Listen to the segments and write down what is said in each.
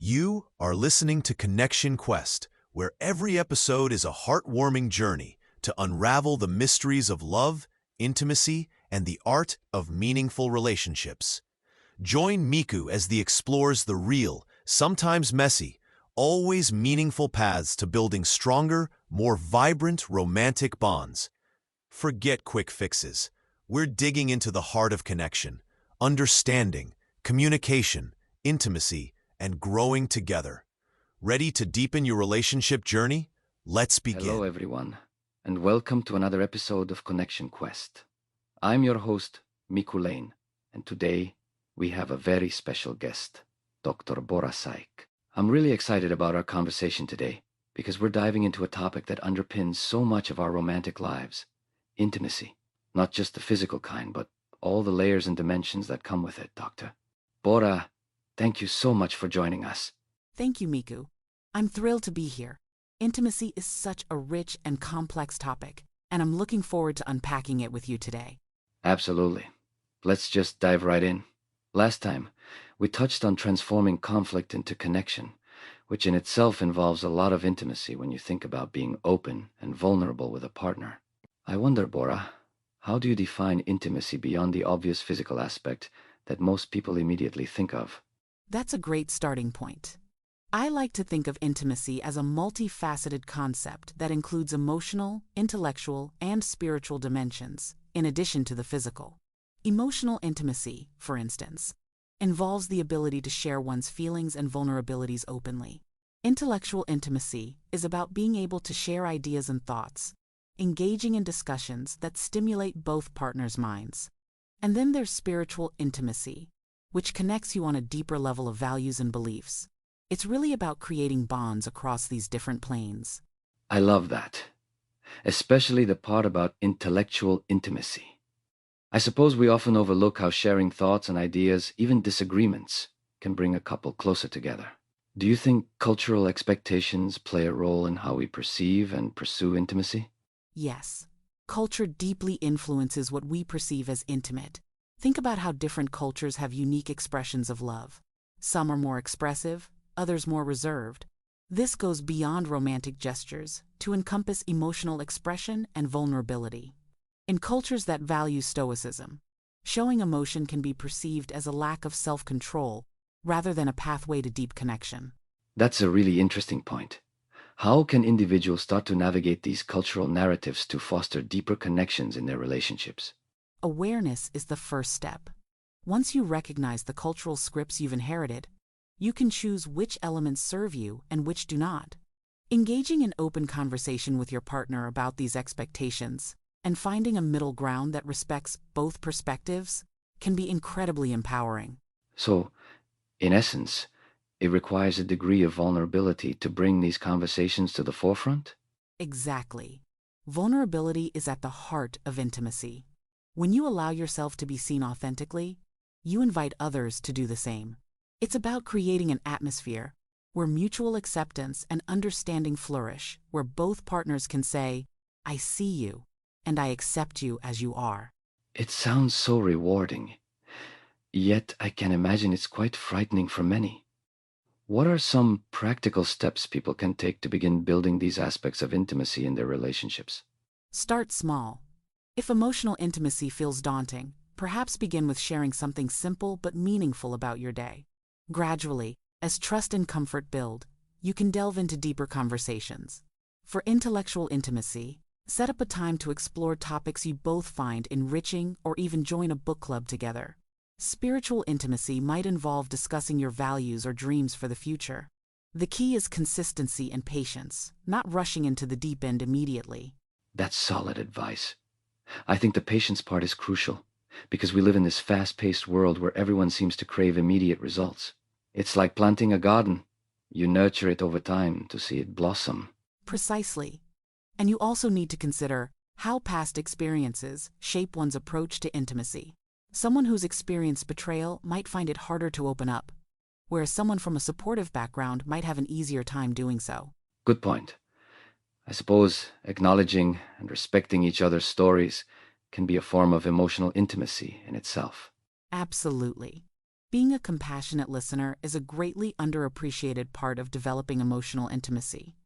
You are listening to Connection Quest, where every episode is a heartwarming journey to unravel the mysteries of love, intimacy, and the art of meaningful relationships. Join Miku as he explores the real, sometimes messy, always meaningful paths to building stronger, more vibrant romantic bonds. Forget quick fixes. We're digging into the heart of connection, understanding, communication, intimacy, and growing together. Ready to deepen your relationship journey? Let's begin. Hello, everyone, and welcome to another episode of Connection Quest. I'm your host, Miku Lane, and today we have a very special guest, Dr. Bora Saik. I'm really excited about our conversation today because we're diving into a topic that underpins so much of our romantic lives: intimacy. Not just the physical kind, but all the layers and dimensions that come with it, Doctor. Bora, thank you so much for joining us. Thank you, Miku. I'm thrilled to be here. Intimacy is such a rich and complex topic, and I'm looking forward to unpacking it with you today. Absolutely. Let's just dive right in. Last time, we touched on transforming conflict into connection, which in itself involves a lot of intimacy when you think about being open and vulnerable with a partner. I wonder, Bora, how do you define intimacy beyond the obvious physical aspect that most people immediately think of? That's a great starting point. I like to think of intimacy as a multifaceted concept that includes emotional, intellectual, and spiritual dimensions, in addition to the physical. Emotional intimacy, for instance, involves the ability to share one's feelings and vulnerabilities openly. Intellectual intimacy is about being able to share ideas and thoughts, engaging in discussions that stimulate both partners' minds. And then there's spiritual intimacy, which connects you on a deeper level of values and beliefs. It's really about creating bonds across these different planes. I love that, especially the part about intellectual intimacy. I suppose we often overlook how sharing thoughts and ideas, even disagreements, can bring a couple closer together. Do you think cultural expectations play a role in how we perceive and pursue intimacy? Yes, culture deeply influences what we perceive as intimate. Think about how different cultures have unique expressions of love. Some are more expressive, others more reserved. This goes beyond romantic gestures to encompass emotional expression and vulnerability. In cultures that value stoicism, showing emotion can be perceived as a lack of self-control rather than a pathway to deep connection. That's a really interesting point. How can individuals start to navigate these cultural narratives to foster deeper connections in their relationships? Awareness is the first step. Once you recognize the cultural scripts you've inherited, you can choose which elements serve you and which do not. Engaging in open conversation with your partner about these expectations and finding a middle ground that respects both perspectives can be incredibly empowering. So, in essence, it requires a degree of vulnerability to bring these conversations to the forefront? Exactly. Vulnerability is at the heart of intimacy. When you allow yourself to be seen authentically, you invite others to do the same. It's about creating an atmosphere where mutual acceptance and understanding flourish, where both partners can say, "I see you, and I accept you as you are." It sounds so rewarding, yet I can imagine it's quite frightening for many. What are some practical steps people can take to begin building these aspects of intimacy in their relationships? Start small. If emotional intimacy feels daunting, perhaps begin with sharing something simple but meaningful about your day. Gradually, as trust and comfort build, you can delve into deeper conversations. For intellectual intimacy, set up a time to explore topics you both find enriching or even join a book club together. Spiritual intimacy might involve discussing your values or dreams for the future. The key is consistency and patience, not rushing into the deep end immediately. That's solid advice. I think the patience part is crucial, because we live in this fast-paced world where everyone seems to crave immediate results. It's like planting a garden. You nurture it over time to see it blossom. Precisely. And you also need to consider how past experiences shape one's approach to intimacy. Someone who's experienced betrayal might find it harder to open up, whereas someone from a supportive background might have an easier time doing so. Good point. I suppose acknowledging and respecting each other's stories can be a form of emotional intimacy in itself. Absolutely. Being a compassionate listener is a greatly underappreciated part of developing emotional intimacy.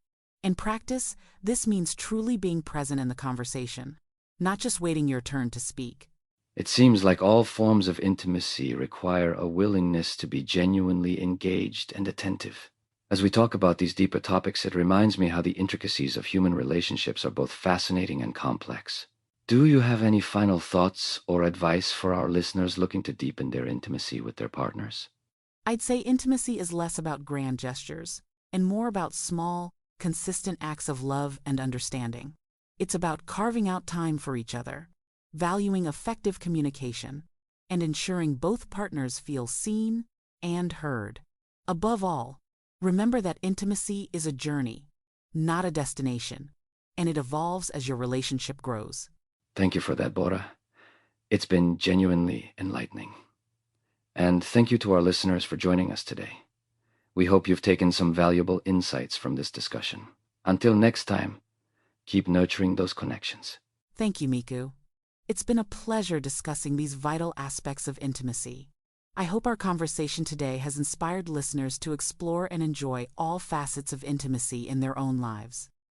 In practice, this means truly being present in the conversation, not just waiting your turn to speak. It seems like all forms of intimacy require a willingness to be genuinely engaged and attentive. As we talk about these deeper topics, it reminds me how the intricacies of human relationships are both fascinating and complex. Do you have any final thoughts or advice for our listeners looking to deepen their intimacy with their partners? I'd say intimacy is less about grand gestures and more about small, consistent acts of love and understanding. It's about carving out time for each other, valuing effective communication, and ensuring both partners feel seen and heard. Above all, remember that intimacy is a journey, not a destination, and it evolves as your relationship grows. Thank you for that, Bora. It's been genuinely enlightening. And thank you to our listeners for joining us today. We hope you've taken some valuable insights from this discussion. Until next time, keep nurturing those connections. Thank you, Miku. It's been a pleasure discussing these vital aspects of intimacy. I hope our conversation today has inspired listeners to explore and enjoy all facets of intimacy in their own lives.